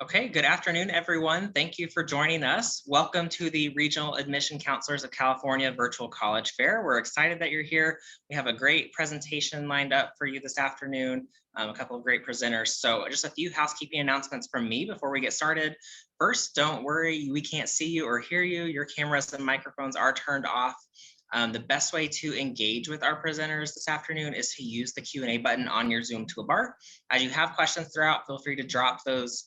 Okay, good afternoon, everyone. Thank you for joining us. Welcome to the Regional Admission Counselors of California Virtual College Fair. We're excited that you're here. We have a great presentation lined up for you this afternoon, a couple of great presenters. So just a few housekeeping announcements from me before we get started. First, don't worry, we can't see you or hear you. Your cameras and microphones are turned off. The best way to engage with our presenters this afternoon is to use the Q&A button on your Zoom toolbar. As you have questions throughout, feel free to drop those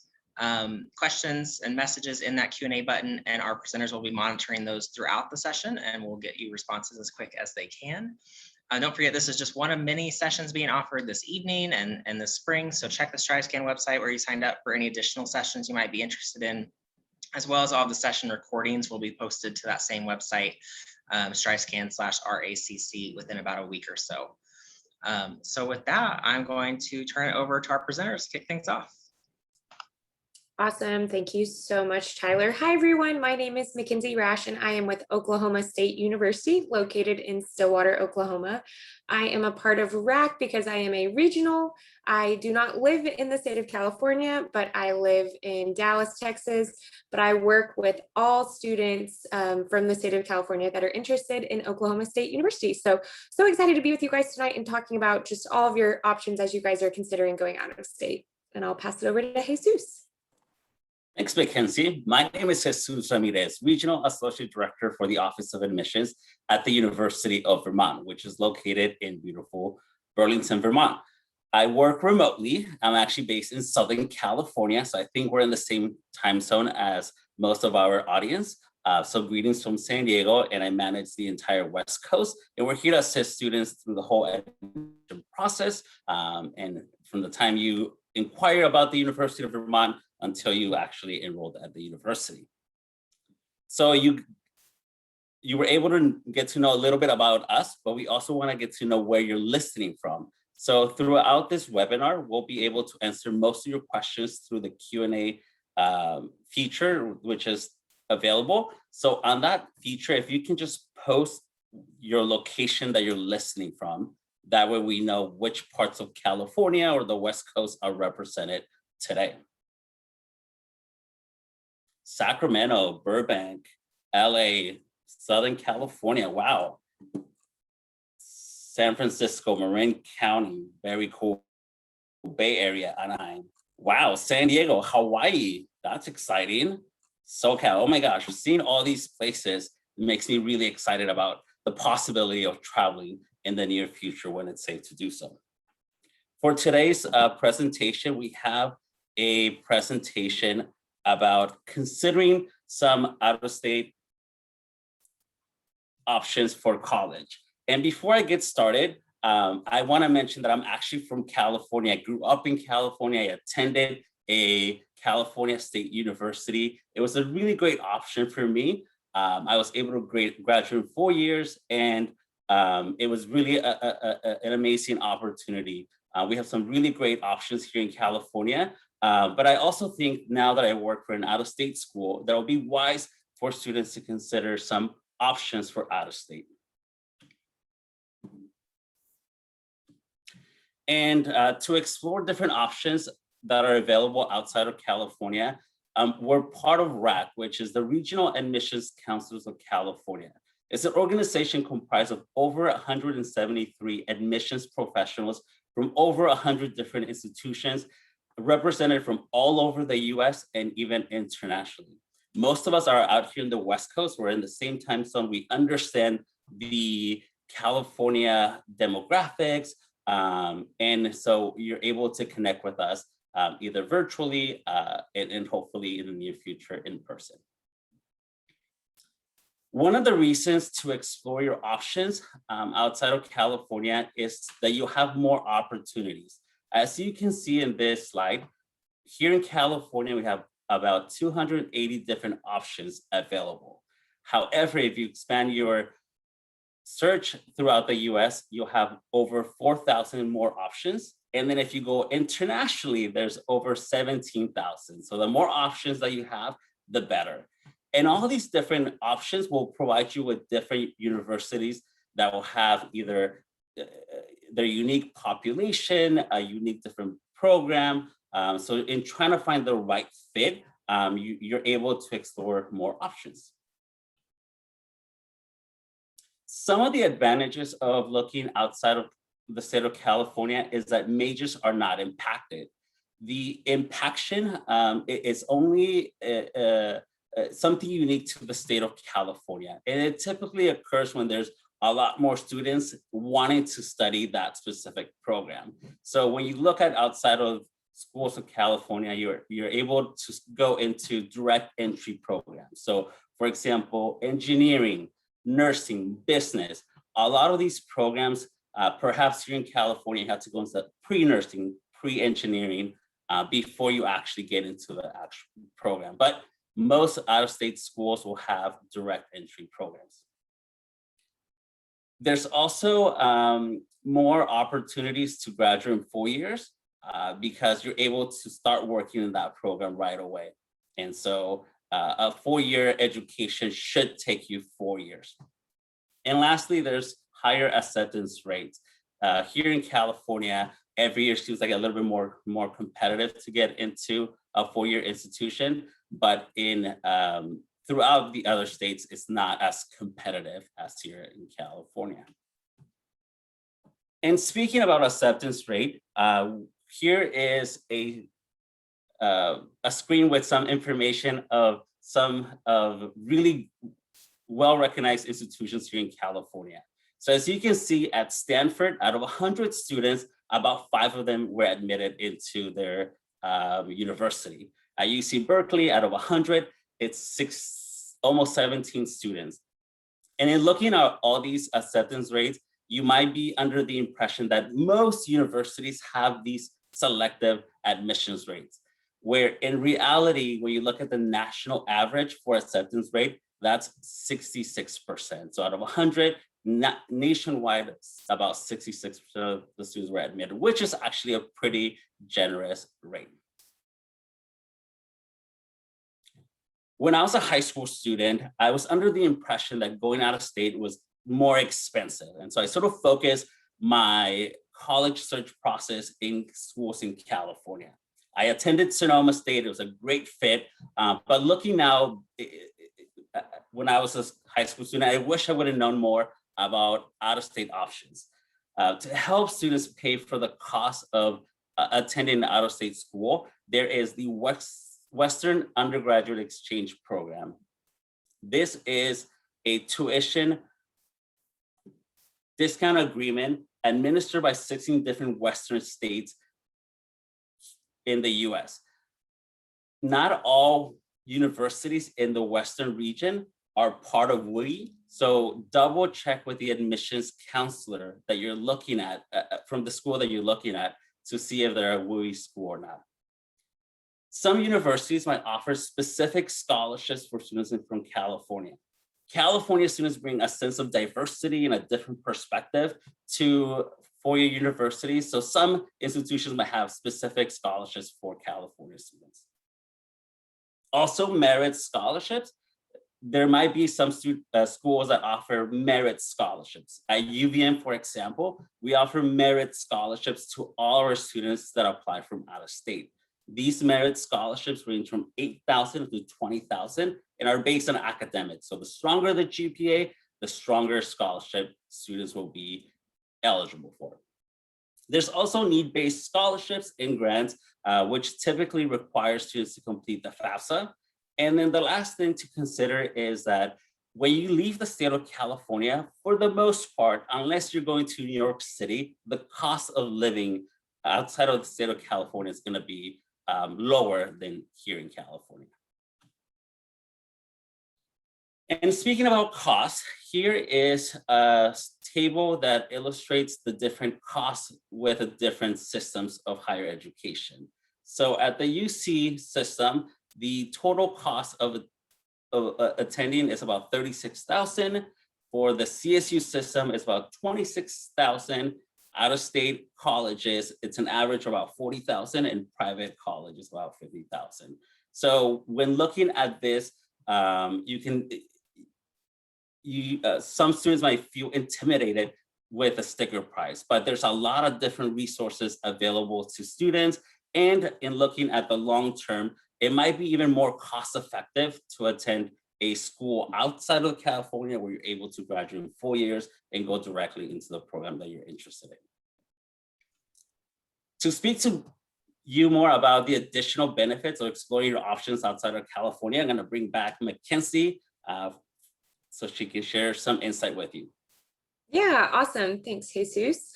questions and messages in that Q&A button, and our presenters will be monitoring those throughout the session, and we'll get you responses as quick as they can. Don't forget, this is just one of many sessions being offered this evening and this spring, so check the StriveScan website where you signed up for any additional sessions you might be interested in, as well as all the session recordings will be posted to that same website, StriveScan/RACC, within about a week or so. So with that, I'm going to turn it over to our presenters to kick things off. Awesome. Thank you so much, Tyler. Hi, everyone. My name is Mackenzie Rash, and I am with Oklahoma State University, located in Stillwater, Oklahoma. I am a part of RACC because I am a regional. I do not live in the state of California, but I live in Dallas, Texas. But I work with all students from the state of California that are interested in Oklahoma State University. So excited to be with you guys tonight and talking about just all of your options as you guys are considering going out of state. And I'll pass it over to Jesus. Thanks, Mackenzie. My name is Jesus Ramirez, Regional Associate Director for the Office of Admissions at the University of Vermont, which is located in beautiful Burlington, Vermont. I work remotely. I'm actually based in Southern California, so I think we're in the same time zone as most of our audience. So greetings from San Diego, and I manage the entire West Coast, and we're here to assist students through the whole admission process. And from the time you inquire about the University of Vermont until you actually enrolled at the university. So you were able to get to know a little bit about us, but we also want to get to know where you're listening from. So throughout this webinar, we'll be able to answer most of your questions through the Q&A feature, which is available. So on that feature, if you can just post your location that you're listening from, that way we know which parts of California or the West Coast are represented today. Sacramento, Burbank, LA, Southern California, wow. San Francisco, Marin County, very cool. Bay Area, Anaheim, wow. San Diego, Hawaii, that's exciting. SoCal, oh my gosh, seeing all these places makes me really excited about the possibility of traveling in the near future when it's safe to do so. For today's presentation, we have a presentation about considering some out-of-state options for college. And before I get started, I want to mention that I'm actually from California. I grew up in California. I attended a California State University. It was a really great option for me. I was able to graduate in 4 years, and it was really an amazing opportunity. We have some really great options here in California. But I also think now that I work for an out-of-state school, that will be wise for students to consider some options for out-of-state. And to explore different options that are available outside of California, we're part of RACC, which is the Regional Admissions Counselors of California. It's an organization comprised of over 173 admissions professionals from over 100 different institutions, represented from all over the US and even internationally. Most of us are out here in the West Coast. We're in the same time zone. We understand the California demographics. And so you're able to connect with us either virtually and hopefully in the near future in person. One of the reasons to explore your options outside of California is that you have more opportunities. As you can see in this slide, here in California, we have about 280 different options available. However, if you expand your search throughout the US, you'll have over 4,000 more options. And then if you go internationally, there's over 17,000. So the more options that you have, the better. And all these different options will provide you with different universities that will have either their unique population, a unique different program, So in trying to find the right fit, you're able to explore more options. Some of the advantages of looking outside of the state of California is that majors are not impacted. The impaction is only something unique to the state of California. And it typically occurs when there's a lot more students wanting to study that specific program. So when you look at outside of schools of California, you're able to go into direct entry programs. So for example, engineering, nursing, business, a lot of these programs, perhaps here in California, you have to go into pre-nursing, pre-engineering before you actually get into the actual program. But most out-of-state schools will have direct entry programs. There's also more opportunities to graduate in 4 years because you're able to start working in that program right away. And so a 4-year education should take you 4 years. And lastly, there's higher acceptance rates. Here in California, every year students get a little bit more competitive to get into a 4-year institution, but in throughout the other states, it's not as competitive as here in California. And speaking about acceptance rate, here is a screen with some information of some of really well-recognized institutions here in California. So as you can see at Stanford, out of 100 students, about 5 of them were admitted into their university. At UC Berkeley, out of 100, it's almost 17 students. And in looking at all these acceptance rates, you might be under the impression that most universities have these selective admissions rates, where in reality, when you look at the national average for acceptance rate, that's 66%. So out of 100, nationwide, about 66% of the students were admitted, which is actually a pretty generous rate. When I was a high school student, I was under the impression that going out of state was more expensive. And so I sort of focused my college search process in schools in California. I attended Sonoma State. It was a great fit. But looking now, when I was a high school student, I wish I would have known more about out-of-state options. To help students pay for the cost of attending an out-of-state school, there is the Western Undergraduate Exchange Program. This is a tuition discount agreement administered by 16 different Western states in the US. Not all universities in the Western region are part of WUI, so double check with the admissions counselor that you're looking at from the school that you're looking at to see if they're a WUI school or not. Some universities might offer specific scholarships for students from California. California students bring a sense of diversity and a different perspective to four-year universities. So some institutions might have specific scholarships for California students. Also, merit scholarships. There might be some schools that offer merit scholarships. At UVM, for example, we offer merit scholarships to all our students that apply from out of state. These merit scholarships range from $8,000 to $20,000 and are based on academics. So the stronger the GPA, the stronger scholarship students will be eligible for. There's also need-based scholarships and grants, which typically require students to complete the FAFSA. And then the last thing to consider is that when you leave the state of California, for the most part, unless you're going to New York City, the cost of living outside of the state of California is going to be lower than here in California. And speaking about costs, here is a table that illustrates the different costs with the different systems of higher education. So at the UC system, the total cost of attending is about $36,000. For the CSU system, it's about $26,000. Out of state colleges, it's an average of about $40,000, and private colleges about $50,000. So when looking at this, some students might feel intimidated with a sticker price, but there's a lot of different resources available to students. And in looking at the long term, it might be even more cost effective to attend a school outside of California where you're able to graduate in 4 years and go directly into the program that you're interested in. To speak to you more about the additional benefits of exploring your options outside of California, I'm going to bring back Mackenzie so she can share some insight with you. Yeah, awesome. Thanks, Jesus.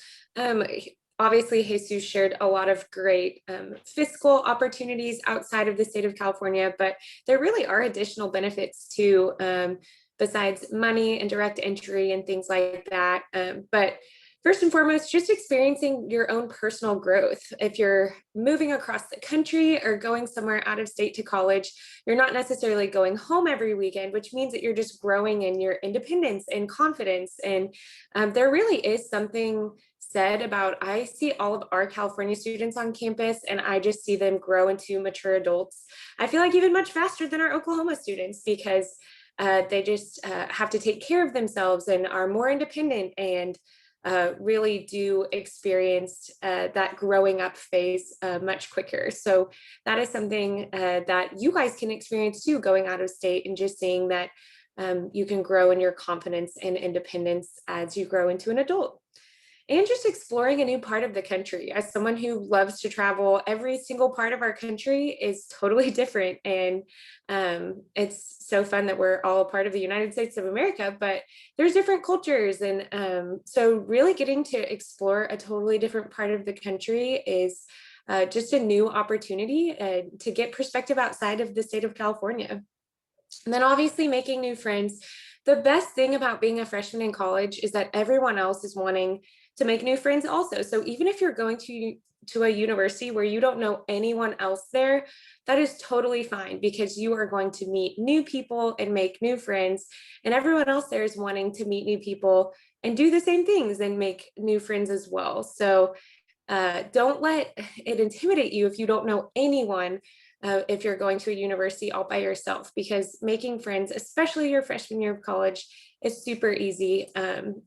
Obviously, Jesus shared a lot of great fiscal opportunities outside of the state of California, but there really are additional benefits too, besides money and direct entry and things like that. But first and foremost, just experiencing your own personal growth. If you're moving across the country or going somewhere out of state to college, you're not necessarily going home every weekend, which means that you're just growing in your independence and confidence. And there really is something said about, I see all of our California students on campus and I just see them grow into mature adults. I feel like even much faster than our Oklahoma students because they just have to take care of themselves and are more independent and really do experience that growing up phase much quicker. So that is something that you guys can experience too, going out of state and just seeing that you can grow in your confidence and independence as you grow into an adult. And just exploring a new part of the country. As someone who loves to travel, every single part of our country is totally different. And it's so fun that we're all a part of the United States of America, but there's different cultures. And so really getting to explore a totally different part of the country is just a new opportunity to get perspective outside of the state of California. And then obviously making new friends. The best thing about being a freshman in college is that everyone else is wanting to make new friends also. So even if you're going to a university where you don't know anyone else there, that is totally fine because you are going to meet new people and make new friends. And everyone else there is wanting to meet new people and do the same things and make new friends as well. So don't let it intimidate you if you don't know anyone if you're going to a university all by yourself, because making friends, especially your freshman year of college, is super easy.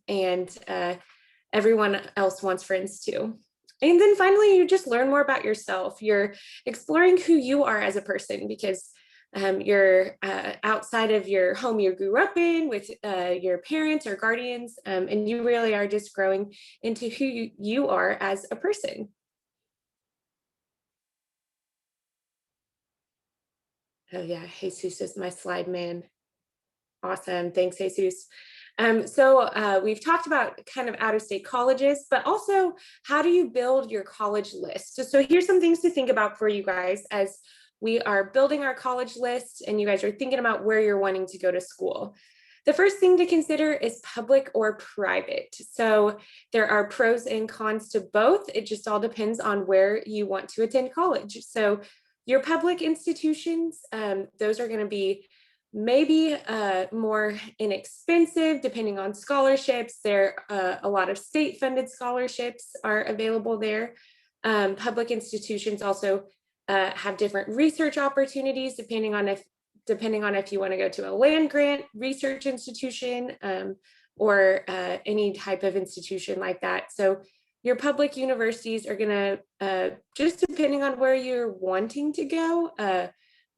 And everyone else wants friends too. And then finally, you just learn more about yourself. You're exploring who you are as a person because you're outside of your home you grew up in with your parents or guardians, and you really are just growing into who you are as a person. Oh yeah, Jesus is my slide man. Awesome, thanks, Jesus. So we've talked about kind of out-of-state colleges, but also how do you build your college list? So here's some things to think about for you guys as we are building our college list and you guys are thinking about where you're wanting to go to school. The first thing to consider is public or private. So there are pros and cons to both. It just all depends on where you want to attend college. So your public institutions, those are going to be maybe more inexpensive depending on scholarships. There a lot of state funded scholarships are available there. Public institutions also have different research opportunities depending on if you want to go to a land grant research institution or any type of institution like that. So your public universities are going to, just depending on where you're wanting to go,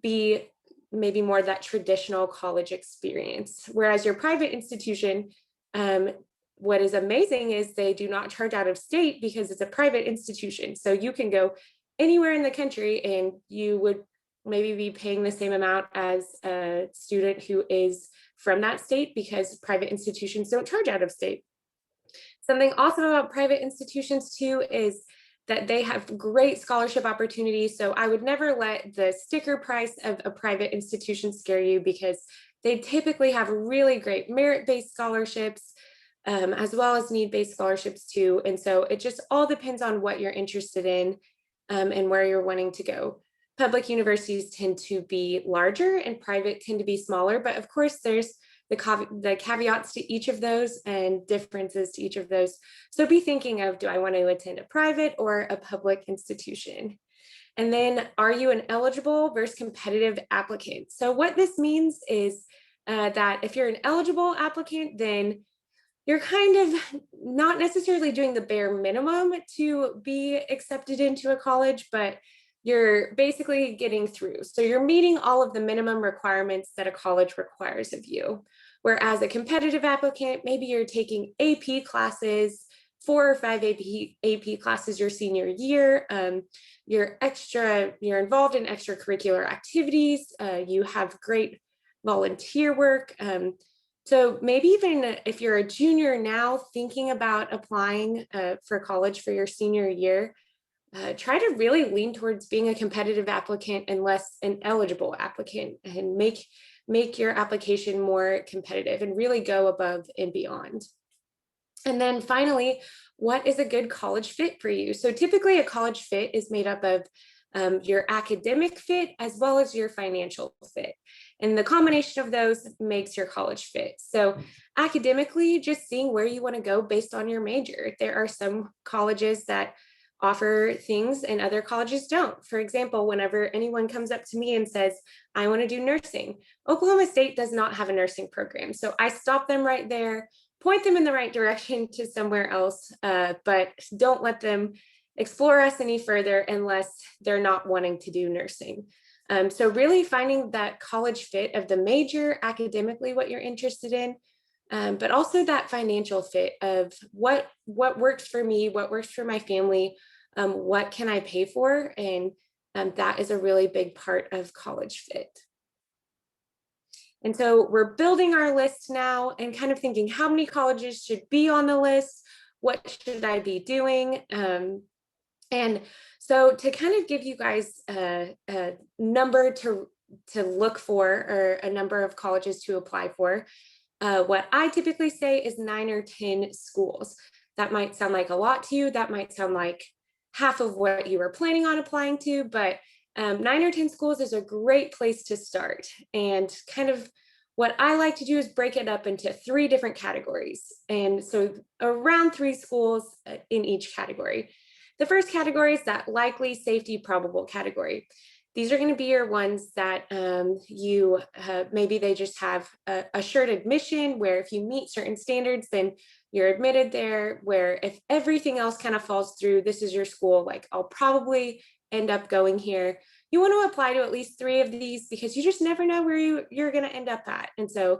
be maybe more that traditional college experience. Whereas your private institution, what is amazing is they do not charge out of state because it's a private institution. So you can go anywhere in the country and you would maybe be paying the same amount as a student who is from that state because private institutions don't charge out of state. Something awesome about private institutions too is that they have great scholarship opportunities. So I would never let the sticker price of a private institution scare you because they typically have really great merit-based scholarships as well as need-based scholarships too. And so it just all depends on what you're interested in and where you're wanting to go. Public universities tend to be larger and private tend to be smaller, but of course there's the caveats to each of those and differences to each of those. So be thinking of, do I want to attend a private or a public institution? And then are you an eligible versus competitive applicant? So what this means is that if you're an eligible applicant, then you're kind of not necessarily doing the bare minimum to be accepted into a college, but you're basically getting through. So you're meeting all of the minimum requirements that a college requires of you. Whereas a competitive applicant, maybe you're taking AP classes, 4 or 5 AP classes your senior year. You're involved in extracurricular activities. You have great volunteer work. So maybe even if you're a junior now thinking about applying for college for your senior year, try to really lean towards being a competitive applicant and less an eligible applicant, and make your application more competitive and really go above and beyond. And then finally, what is a good college fit for you? So typically a college fit is made up of your academic fit as well as your financial fit. And the combination of those makes your college fit. So academically, just seeing where you want to go based on your major. There are some colleges that offer things and other colleges don't. For example, whenever anyone comes up to me and says, I want to do nursing, Oklahoma State does not have a nursing program. So I stop them right there, point them in the right direction to somewhere else, but don't let them explore us any further unless they're not wanting to do nursing. So really finding that college fit of the major, academically what you're interested in, but also that financial fit of what works for me, what works for my family, what can I pay for? And that is a really big part of college fit. And so we're building our list now and kind of thinking how many colleges should be on the list? What should I be doing? And so to kind of give you guys a number to look for, or a number of colleges to apply for, what I typically say is 9 or 10 schools. That might sound like a lot to you. That might sound like half of what you were planning on applying to, but 9 or 10 schools is a great place to start. And kind of what I like to do is break it up into 3 different categories. And so around 3 schools in each category. The first category is that likely, safety, probable category. These are going to be your ones that maybe they just have a assured admission, where if you meet certain standards, then you're admitted there, where if everything else kind of falls through, this is your school, like I'll probably end up going here. You want to apply to at least 3 of these because you just never know where you're going to end up at. And so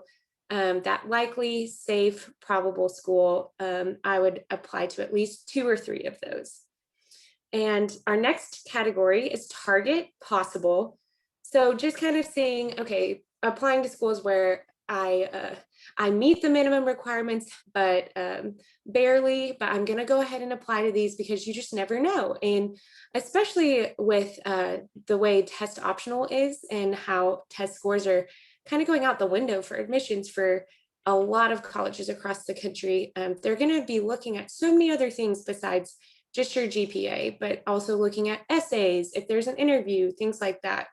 that likely, safe, probable school, I would apply to at least 2 or 3 of those. And our next category is target, possible. So just kind of saying, okay, applying to schools where I meet the minimum requirements, but barely, but I'm going to go ahead and apply to these because you just never know. And especially with the way test optional is and how test scores are kind of going out the window for admissions for a lot of colleges across the country, they're going to be looking at so many other things besides just your GPA, but also looking at essays, if there's an interview, things like that.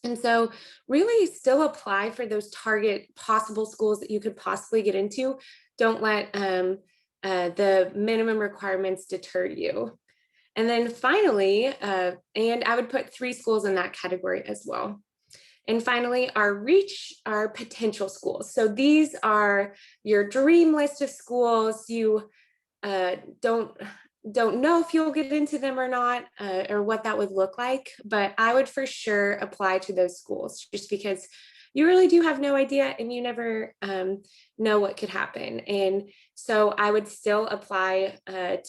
And so really still apply for those target possible schools that you could possibly get into. Don't let the minimum requirements deter you. And then finally, and I would put 3 schools in that category as well. And finally, our reach, our potential schools. So these are your dream list of schools. You don't know if you'll get into them or not, or what that would look like, but I would for sure apply to those schools just because you really do have no idea and you never know what could happen. And so I would still apply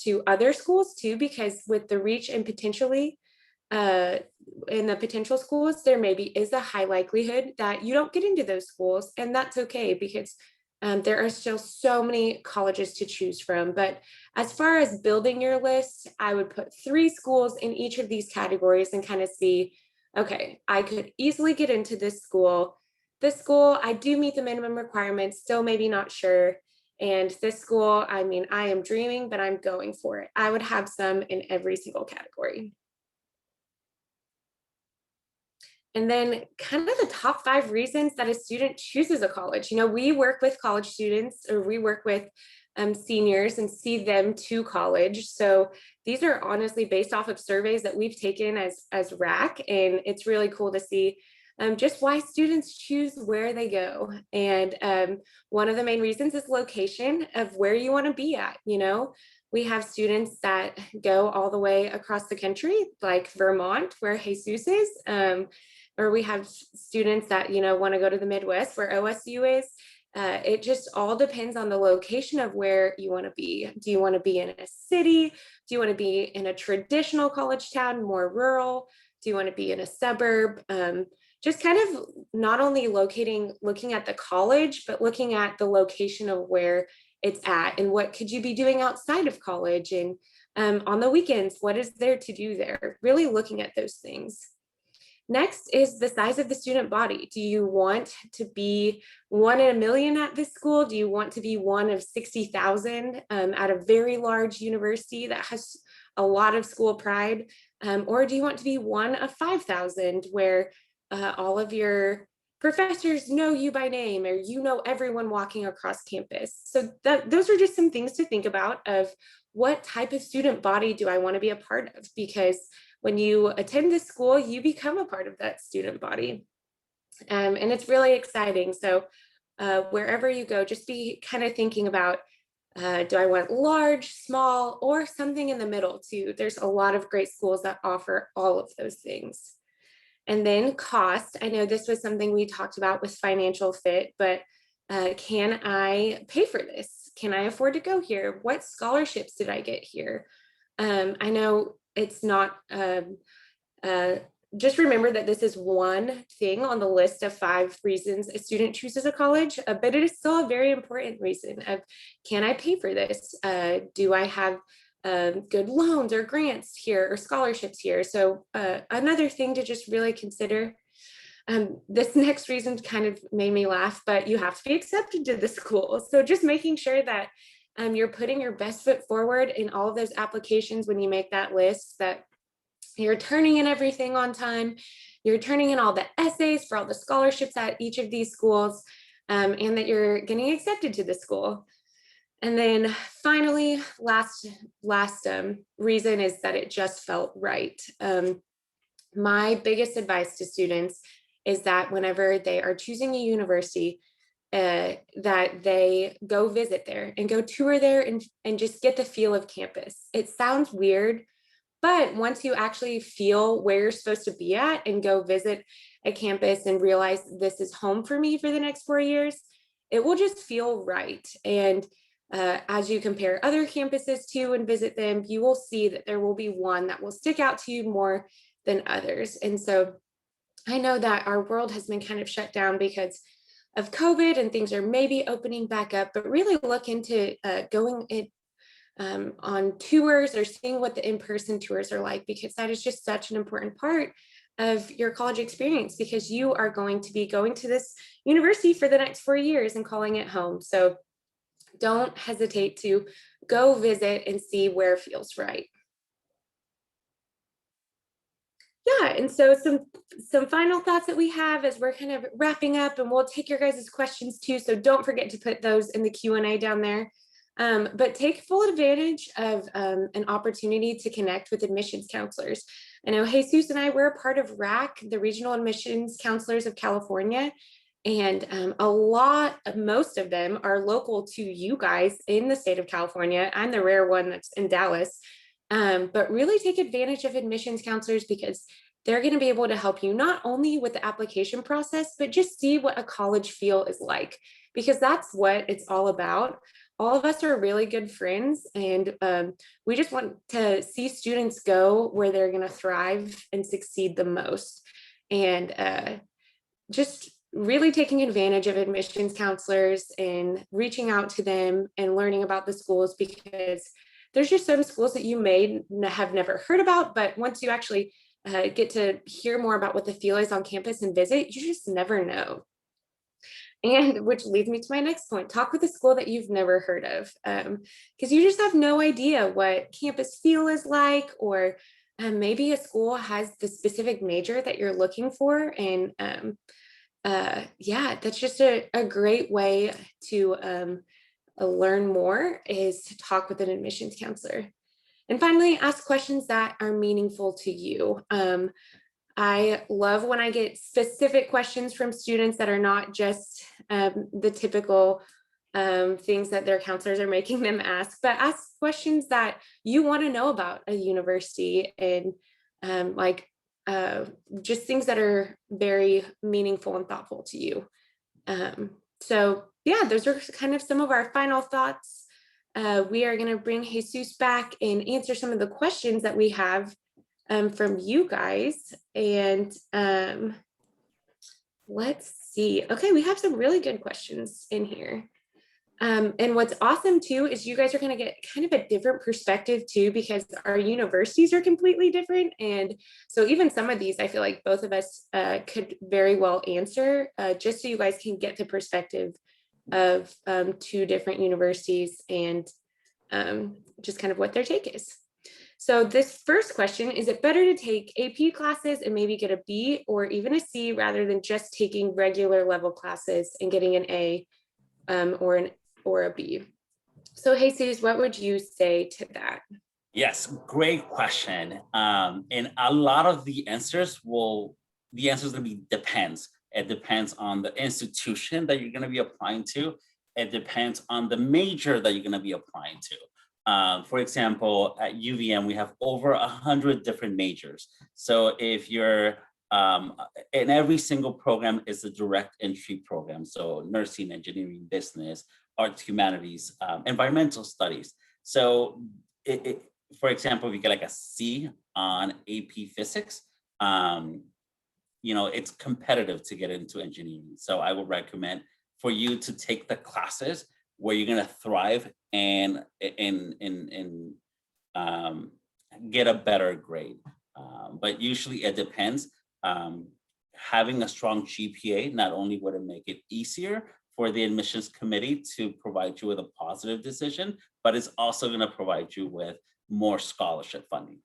to other schools too, because with the reach and potentially in the potential schools, there maybe is a high likelihood that you don't get into those schools, and that's okay because there are still so many colleges to choose from. But as far as building your list, I would put 3 schools in each of these categories and kind of see, okay, I could easily get into this school. This school, I do meet the minimum requirements, still maybe not sure. And this school, I mean, I am dreaming, but I'm going for it. I would have some in every single category. And then kind of the top 5 reasons that a student chooses a college. You know, we work with college students, or we work with seniors and see them to college. So these are honestly based off of surveys that we've taken as RACC, and it's really cool to see just why students choose where they go. And one of the main reasons is location of where you want to be at. You know, We have students that go all the way across the country, like Vermont, where Jesus is, or we have students that, want to go to the Midwest, where OSU is. It just all depends on the location of where you want to be. Do you want to be in a city? Do you want to be in a traditional college town, more rural? Do you want to be in a suburb? Just kind of not only looking at the college, but looking at the location of where it's at and what could you be doing outside of college, and on the weekends, what is there to do there? Really looking at those things. Next is the size of the student body. Do you want to be 1 in a million at this school? Do you want to be one of 60,000 at a very large university that has a lot of school pride? Or do you want to be one of 5,000 where all of your professors know you by name, or everyone walking across campus? So those are just some things to think about of what type of student body do I want to be a part of? Because when you attend this school, you become a part of that student body. And it's really exciting. So wherever you go, just be kind of thinking about, do I want large, small, or something in the middle too? There's a lot of great schools that offer all of those things. And then cost. I know this was something we talked about with financial fit, but can I pay for this? Can I afford to go here? What scholarships did I get here? I know it's not, just remember that this is one thing on the list of 5 reasons a student chooses a college, but it is still a very important reason of, can I pay for this? Do I have good loans or grants here or scholarships here? So another thing to just really consider. This next reason kind of made me laugh, but you have to be accepted to the school. So just making sure that you're putting your best foot forward in all of those applications when you make that list, that you're turning in everything on time, you're turning in all the essays for all the scholarships at each of these schools, and that you're getting accepted to the school. And then finally, last reason is that it just felt right. My biggest advice to students is that whenever they are choosing a university, that they go visit there and go tour there and just get the feel of campus. It sounds weird, but once you actually feel where you're supposed to be at and go visit a campus and realize this is home for me for the next 4 years, it will just feel right. And as you compare other campuses to and visit them, you will see that there will be one that will stick out to you more than others. And so I know that our world has been kind of shut down because of COVID, and things are maybe opening back up, but really look into going on tours or seeing what the in-person tours are like, because that is just such an important part of your college experience, because you are going to be going to this university for the next 4 years and calling it home. So don't hesitate to go visit and see where feels right. Yeah, and so some final thoughts that we have as we're kind of wrapping up, and we'll take your guys' questions too, so don't forget to put those in the Q&A down there. But take full advantage of an opportunity to connect with admissions counselors. I know Jesus and I, we're a part of RACC, the Regional Admissions Counselors of California, and most of them are local to you guys in the state of California. I'm the rare one that's in Dallas. But really take advantage of admissions counselors, because they're going to be able to help you not only with the application process, but just see what a college feel is like, because that's what it's all about. All of us are really good friends, and we just want to see students go where they're going to thrive and succeed the most. And just really taking advantage of admissions counselors and reaching out to them and learning about the schools, because there's just some schools that you may have never heard about, but once you actually get to hear more about what the feel is on campus and visit, you just never know. And which leads me to my next point: talk with a school that you've never heard of, because you just have no idea what campus feel is like, or maybe a school has the specific major that you're looking for. And yeah, that's just a great way to learn more, is to talk with an admissions counselor. And finally, ask questions that are meaningful to you. I love when I get specific questions from students that are not just the typical, things that their counselors are making them ask, but ask questions that you want to know about a university, and just things that are very meaningful and thoughtful to you. So yeah, those are kind of some of our final thoughts. We are going to bring Jesus back and answer some of the questions that we have from you guys. And let's see. Okay, we have some really good questions in here. And what's awesome too is you guys are going to get kind of a different perspective too, because our universities are completely different. And so even some of these, I feel like both of us could very well answer, just so you guys can get the perspective of two different universities and just kind of what their take is. So this first question, is it better to take AP classes and maybe get a B or even a C rather than just taking regular level classes and getting an A or a B? So Jesus, what would you say to that? Yes, great question. And a lot of the answers going to be depends. It depends on the institution that you're going to be applying to. It depends on the major that you're going to be applying to. For example, at UVM, we have over 100 different majors. So if you're in every single program is a direct entry program. So nursing, engineering, business, arts, humanities, environmental studies. So for example, if you get like a C on AP physics, it's competitive to get into engineering. So I would recommend for you to take the classes where you're going to thrive and get a better grade. But usually it depends. Having a strong GPA, not only would it make it easier for the admissions committee to provide you with a positive decision, but it's also going to provide you with more scholarship funding.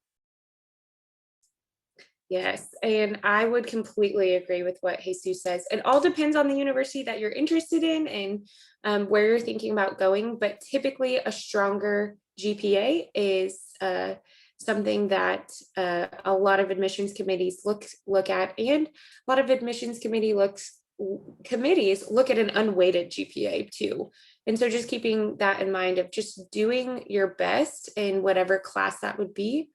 Yes, and I would completely agree with what Jesus says. It all depends on the university that you're interested in and where you're thinking about going, but typically a stronger GPA is something that a lot of admissions committees look at, and a lot of admissions committees look at an unweighted GPA too. And so just keeping that in mind of just doing your best in whatever class that would be.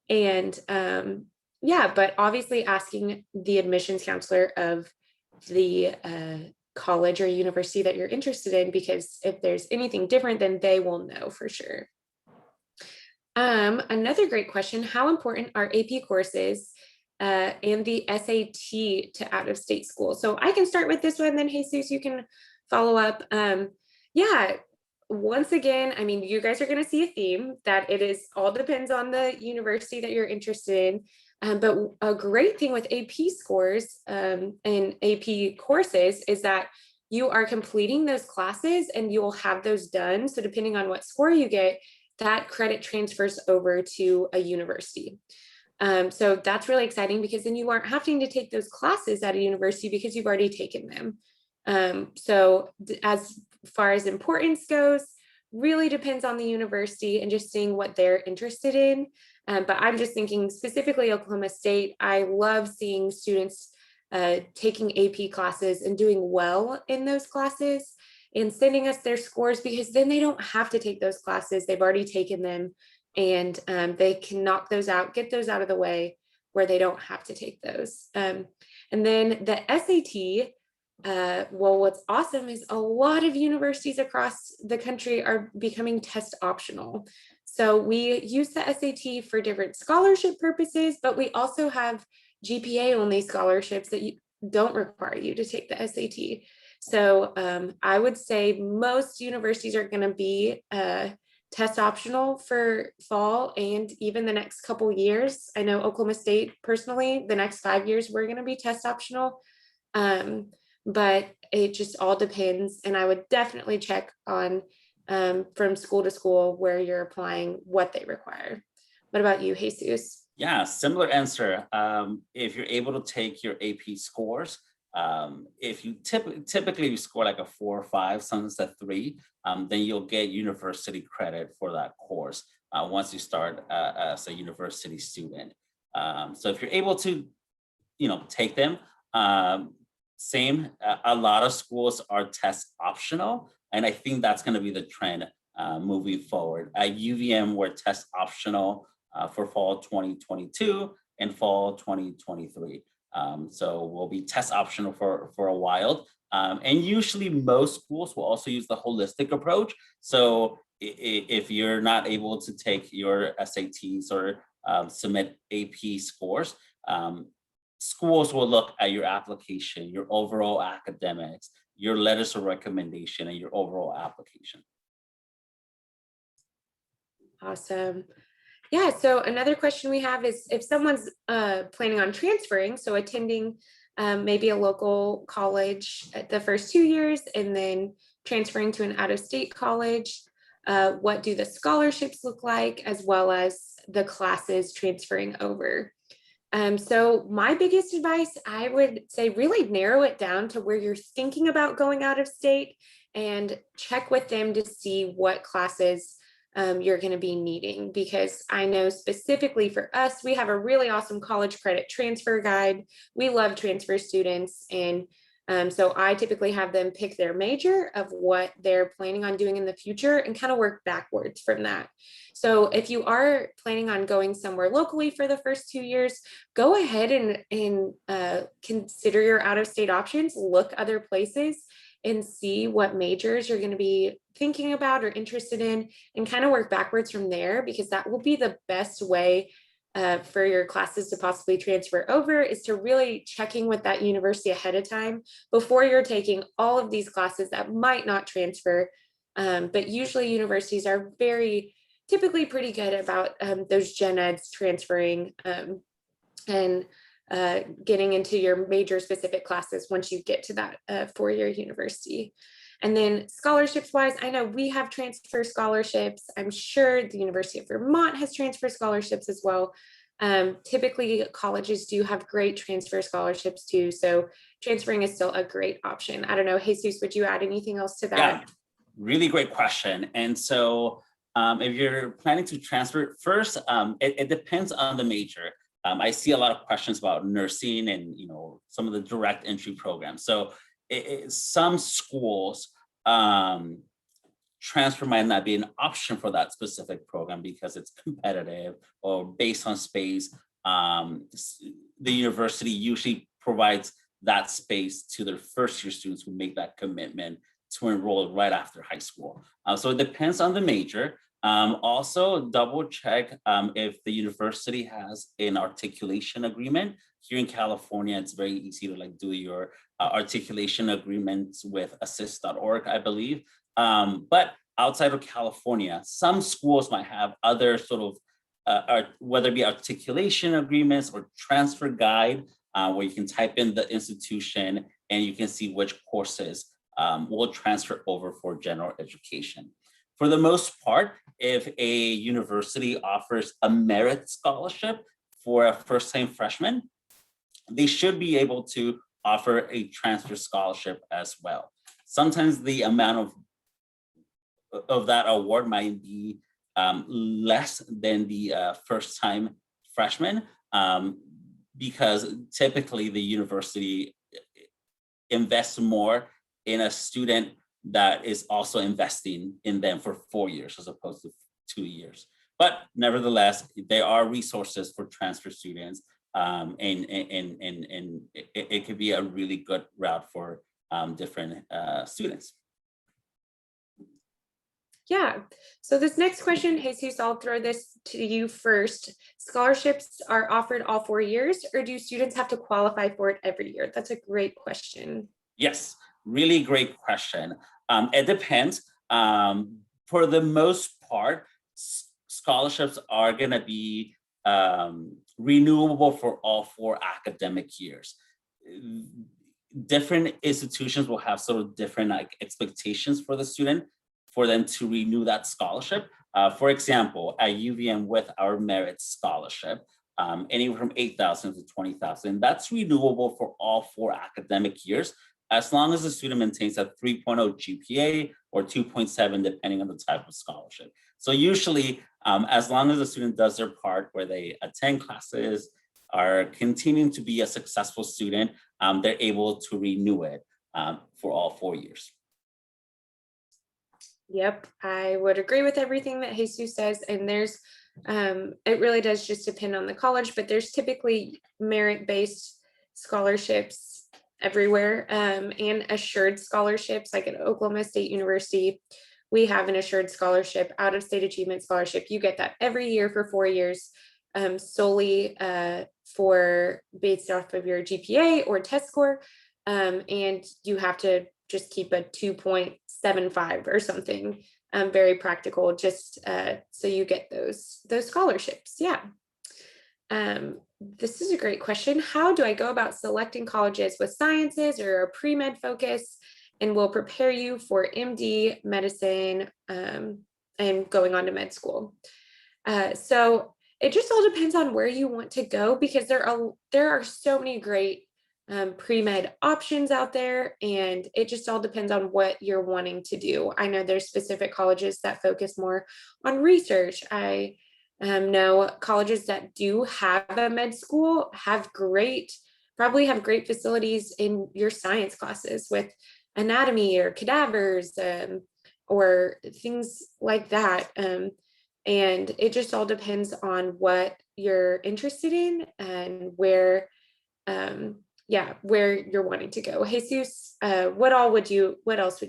And yeah, but obviously asking the admissions counselor of the college or university that you're interested in, because if there's anything different, then they will know for sure. Another great question, how important are AP courses and the SAT to out-of-state school? So I can start with this one, then Jesus, you can follow up. Yeah, once again, I mean, you guys are going to see a theme that it is all depends on the university that you're interested in. But a great thing with AP scores and AP courses is that you are completing those classes and you will have those done. So depending on what score you get, that credit transfers over to a university. So that's really exciting, because then you aren't having to take those classes at a university because you've already taken them. So as far as importance goes, really depends on the university and just seeing what they're interested in. But I'm just thinking specifically Oklahoma State, I love seeing students taking AP classes and doing well in those classes and sending us their scores, because then they don't have to take those classes. They've already taken them, and they can knock those out, get those out of the way where they don't have to take those. And then the SAT, well, what's awesome is a lot of universities across the country are becoming test optional. So we use the SAT for different scholarship purposes, but we also have GPA only scholarships that don't require you to take the SAT. So I would say most universities are going to be test optional for fall and even the next couple years. I know Oklahoma State personally, the next 5 years, we're going to be test optional. But it just all depends. And I would definitely check on from school to school where you're applying, what they require. What about you, Jesus? Yeah, similar answer. If you're able to take your AP scores, if you typically you score like a 4 or 5, sometimes a 3, then you'll get university credit for that course once you start as a university student. So if you're able to, take them, same. A lot of schools are test optional, And I think that's going to be the trend moving forward. At UVM, we're test optional for fall 2022 and fall 2023. So we'll be test optional for a while. And usually most schools will also use the holistic approach. So if you're not able to take your SATs or submit AP scores, schools will look at your application, your overall academics, your letters of recommendation, and your overall application. Awesome. Yeah, so another question we have is if someone's planning on transferring, so attending maybe a local college at the first 2 years and then transferring to an out-of-state college, what do the scholarships look like, as well as the classes transferring over? So my biggest advice, I would say, really narrow it down to where you're thinking about going out of state and check with them to see what classes you're going to be needing, because I know specifically for us, we have a really awesome college credit transfer guide. We love transfer students. And so I typically have them pick their major of what they're planning on doing in the future and kind of work backwards from that. So if you are planning on going somewhere locally for the first 2 years, go ahead and consider your out-of-state options, look other places and see what majors you're going to be thinking about or interested in, and kind of work backwards from there, because that will be the best way for your classes to possibly transfer over, is to really checking with that university ahead of time before you're taking all of these classes that might not transfer. But usually universities are typically pretty good about those gen eds transferring and getting into your major specific classes once you get to that 4-year university. And then scholarships wise, I know we have transfer scholarships. I'm sure the University of Vermont has transfer scholarships as well. Typically colleges do have great transfer scholarships too. So transferring is still a great option. I don't know, Jesus, would you add anything else to that? Yeah, really great question. And so if you're planning to transfer, first, it depends on the major. I see a lot of questions about nursing and some of the direct entry programs. So some schools transfer might not be an option for that specific program because it's competitive or based on space. The university usually provides that space to their first year students who make that commitment to enroll right after high school. So it depends on the major. Also double check if the university has an articulation agreement. Here in California, it's very easy to do your articulation agreements with assist.org, I believe. But outside of California, some schools might have other sort of, whether it be articulation agreements or transfer guide, where you can type in the institution and you can see which courses will transfer over for general education. For the most part, if a university offers a merit scholarship for a first-time freshman, they should be able to offer a transfer scholarship as well. Sometimes the amount of that award might be less than the first-time freshman, because typically the university invests more in a student that is also investing in them for 4 years as opposed to 2 years. But nevertheless, there are resources for transfer students, and it could be a really good route for different students. Yeah, so this next question, Jesus, I'll throw this to you first. Scholarships are offered all 4 years, or do students have to qualify for it every year? That's a great question. Yes, really great question. It depends. For the most part, scholarships are going to be renewable for all 4 academic years. Different institutions will have sort of different expectations for the student for them to renew that scholarship. For example, at UVM with our merit scholarship, anywhere from $8,000 to $20,000, that's renewable for all 4 academic years, as long as the student maintains a 3.0 GPA or 2.7, depending on the type of scholarship. So usually, as long as the student does their part where they attend classes, are continuing to be a successful student, they're able to renew it for all 4 years. Yep, I would agree with everything that Jesus says. And there's, it really does just depend on the college, but there's typically merit-based scholarships everywhere, and assured scholarships. Like at Oklahoma State University, we have an assured scholarship, out of state achievement scholarship. You get that every year for 4 years, solely for based off of your GPA or test score. And you have to just keep a 2.75 or something, very practical, just so you get those scholarships. Yeah. This is a great question. How do I go about selecting colleges with sciences or a pre-med focus and will prepare you for MD medicine, and going on to med school? So it just all depends on where you want to go, because there are so many great pre-med options out there, and it just all depends on what you're wanting to do. I know there's specific colleges that focus more on research. I know colleges that do have a med school probably have great facilities in your science classes with anatomy or cadavers, or things like that. And it just all depends on what you're interested in and where you're wanting to go. Jesus, what else would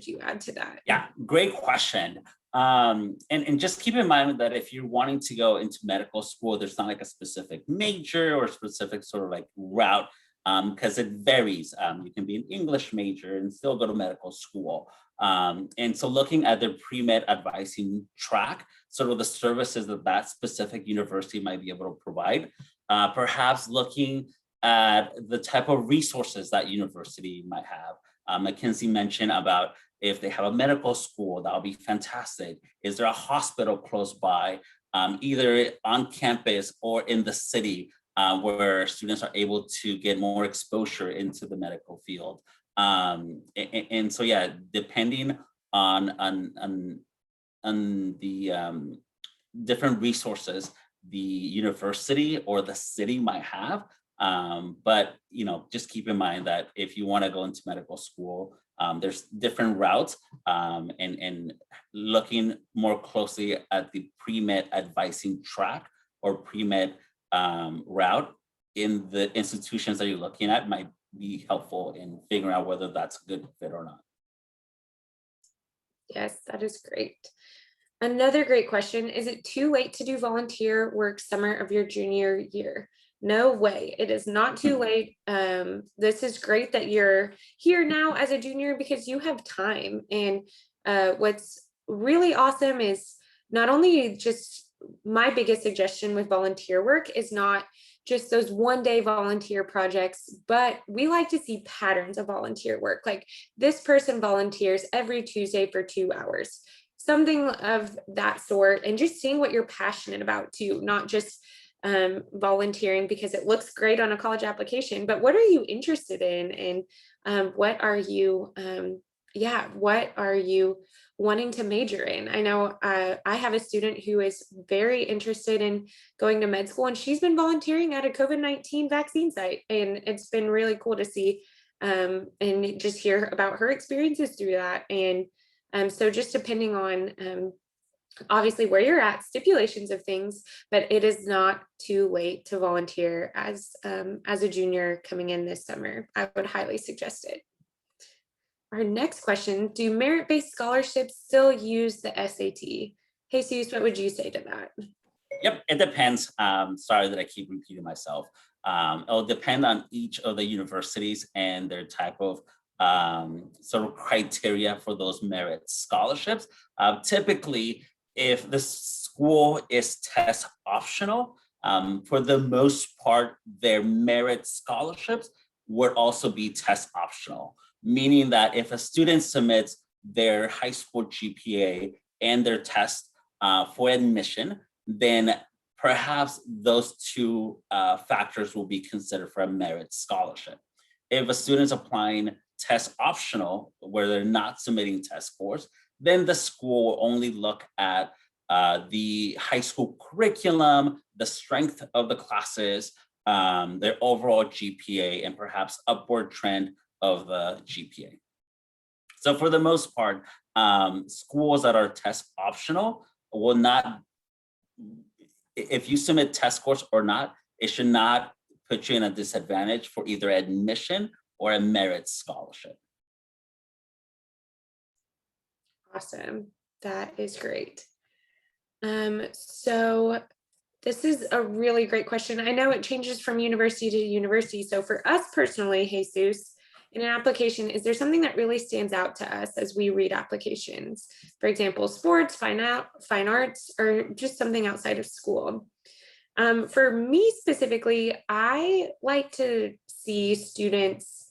you add to that? Yeah, great question. And just keep in mind that if you're wanting to go into medical school, there's not like a specific major or specific sort of like route, because it varies. You can be an English major and still go to medical school. And so looking at the pre-med advising track, sort of the services that specific university might be able to provide, perhaps looking at the type of resources that university might have. Mackenzie mentioned about if they have a medical school, that would be fantastic. Is there a hospital close by, either on campus or in the city, where students are able to get more exposure into the medical field? And so, yeah, depending on the different resources the university or the city might have. But just keep in mind that if you want to go into medical school, there's different routes, and looking more closely at the pre-med advising track or pre-med route in the institutions that you're looking at might be helpful in figuring out whether that's a good fit or not. Yes, that is great. Another great question: is it too late to do volunteer work summer of your junior year? No way. It is not too late. This is great that you're here now as a junior, because you have time. And what's really awesome is not only just my biggest suggestion with volunteer work is not just those one-day volunteer projects, but we like to see patterns of volunteer work. Like this person volunteers every Tuesday for 2 hours, something of that sort, and just seeing what you're passionate about too, not just volunteering because it looks great on a college application, but what are you interested in, and what are you wanting to major in? I know I have a student who is very interested in going to med school, and she's been volunteering at a COVID-19 vaccine site, and it's been really cool to see and just hear about her experiences through that. And so just depending on obviously where you're at, stipulations of things, but it is not too late to volunteer as a junior coming in this summer. I would highly suggest it. Our next question: do merit-based scholarships still use the SAT? Jesus, what would you say to that? Yep, it depends. Sorry that I keep repeating myself. It'll depend on each of the universities and their type of sort of criteria for those merit scholarships. Typically, if the school is test optional, for the most part, their merit scholarships would also be test optional, meaning that if a student submits their high school GPA and their test for admission, then perhaps those two factors will be considered for a merit scholarship. If a student's applying test optional, where they're not submitting test scores, then the school will only look at the high school curriculum, the strength of the classes, their overall GPA, and perhaps upward trend of the GPA. So for the most part, schools that are test optional will not, if you submit test scores or not, it should not put you in a disadvantage for either admission or a merit scholarship. Awesome. That is great. So this is a really great question. I know it changes from university to university. So for us personally, Jesus, in an application, is there something that really stands out to us as we read applications? For example, sports, fine arts, or just something outside of school? For me specifically, I like to see students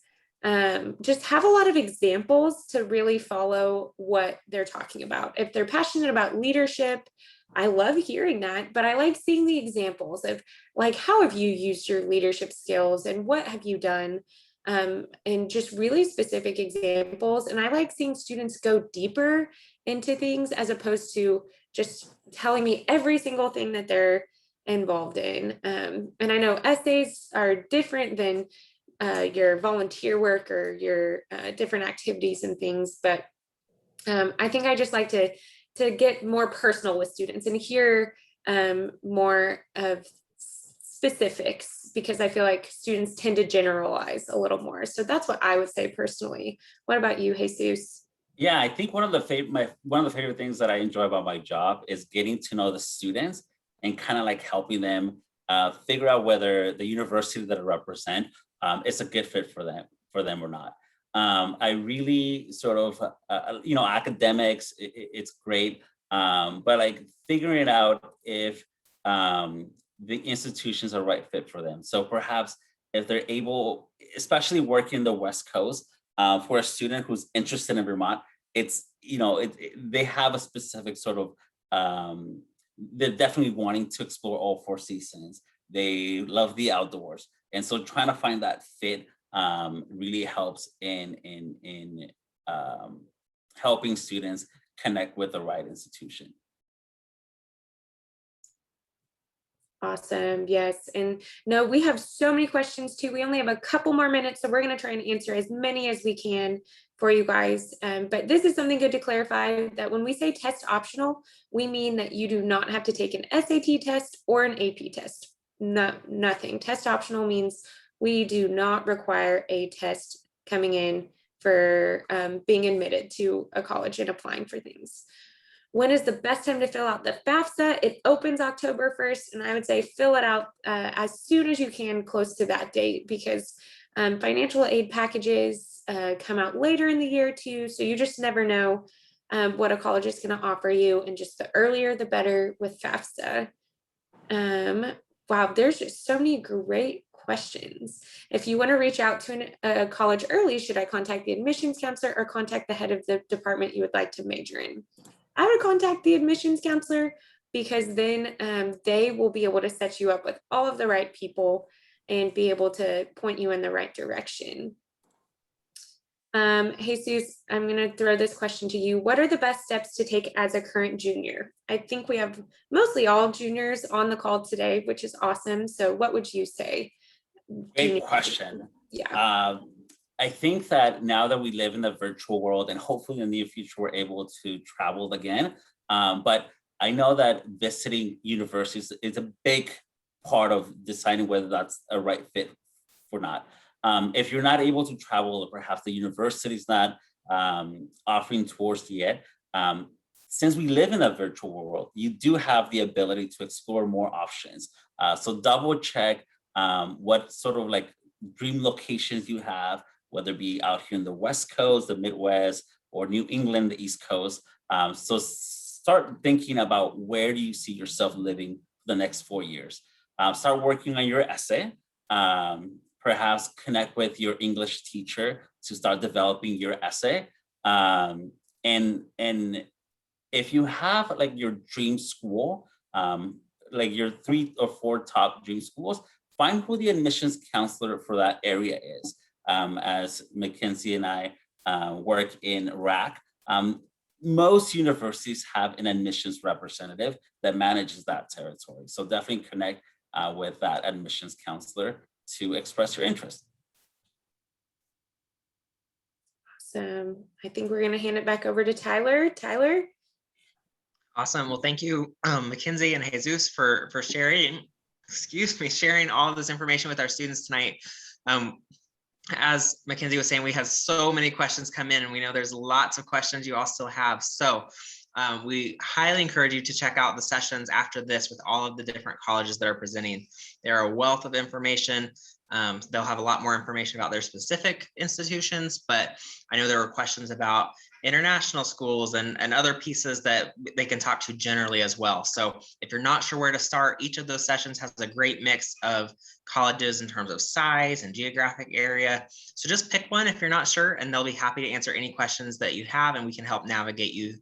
just have a lot of examples to really follow what they're talking about. If they're passionate about leadership, I love hearing that, but I like seeing the examples of like, how have you used your leadership skills and what have you done? And just really specific examples. And I like seeing students go deeper into things as opposed to just telling me every single thing that they're involved in. And I know essays are different than your volunteer work or your different activities and things, but I think I just like to get more personal with students and hear more of specifics, because I feel like students tend to generalize a little more. So that's what I would say personally. What about you, Jesus? Yeah, I think one of the favorite things that I enjoy about my job is getting to know the students and kind of like helping them figure out whether the university that I represent is a good fit for them or not. I really sort of, academics, it's great, but like figuring out if the institutions are right fit for them. So perhaps if they're able, especially working the West Coast, for a student who's interested in Vermont, it's, they have a specific sort of, they're definitely wanting to explore all four seasons. They love the outdoors. And so trying to find that fit really helps in helping students connect with the right institution. Awesome. Yes. And no, we have so many questions too. We only have a couple more minutes, so we're going to try and answer as many as we can for you guys. But this is something good to clarify, that when we say test optional, we mean that you do not have to take an SAT test or an AP test. Nothing. Test optional means we do not require a test coming in for being admitted to a college and applying for things. When is the best time to fill out the FAFSA? It opens October 1st, and I would say fill it out as soon as you can, close to that date, because financial aid packages come out later in the year too. So you just never know what a college is going to offer you, and just the earlier the better with FAFSA. Wow, there's just so many great questions. If you want to reach out to a college early, should I contact the admissions counselor or contact the head of the department you would like to major in? I would contact the admissions counselor, because then they will be able to set you up with all of the right people and be able to point you in the right direction. Jesus, I'm going to throw this question to you. What are the best steps to take as a current junior? I think we have mostly all juniors on the call today, which is awesome. So what would you say? Great question. Yeah. I think that now that we live in the virtual world, and hopefully in the near future, we're able to travel again. But I know that visiting universities is a big part of deciding whether that's a right fit or not. If you're not able to travel, or perhaps the university is not offering tours yet, since we live in a virtual world, you do have the ability to explore more options. So double check what sort of like dream locations you have, whether it be out here in the West Coast, the Midwest, or New England, the East Coast. So start thinking about where do you see yourself living the next 4 years. Start working on your essay. Perhaps connect with your English teacher to start developing your essay. And if you have like your dream school, like your 3 or 4 top dream schools, find who the admissions counselor for that area is. As Mackenzie and I work in RACC, most universities have an admissions representative that manages that territory. So definitely connect with that admissions counselor to express your interest. I think we're going to hand it back over to Tyler. Tyler? Awesome. Well, thank you, Mackenzie and Jesus for sharing, sharing all of this information with our students tonight. As Mackenzie was saying, we have so many questions come in, and we know there's lots of questions you all still have. So we highly encourage you to check out the sessions after this with all of the different colleges that are presenting. They're a wealth of information. They'll have a lot more information about their specific institutions, but I know there were questions about international schools and other pieces that they can talk to generally as well. So if you're not sure where to start, each of those sessions has a great mix of colleges in terms of size and geographic area. So just pick one if you're not sure, and they'll be happy to answer any questions that you have, and we can help navigate you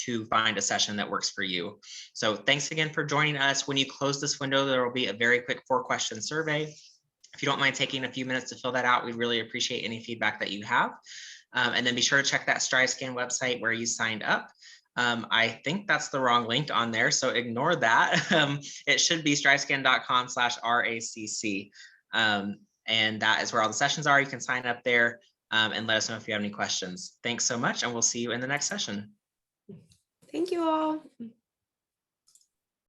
to find a session that works for you. So thanks again for joining us. When you close this window, there will be a very quick 4-question survey. If you don't mind taking a few minutes to fill that out, we'd really appreciate any feedback that you have. And then be sure to check that StriveScan website where you signed up. I think that's the wrong link on there, so ignore that. It should be strivescan.com/RACC. And that is where all the sessions are. You can sign up there and let us know if you have any questions. Thanks so much, and we'll see you in the next session. Thank you all.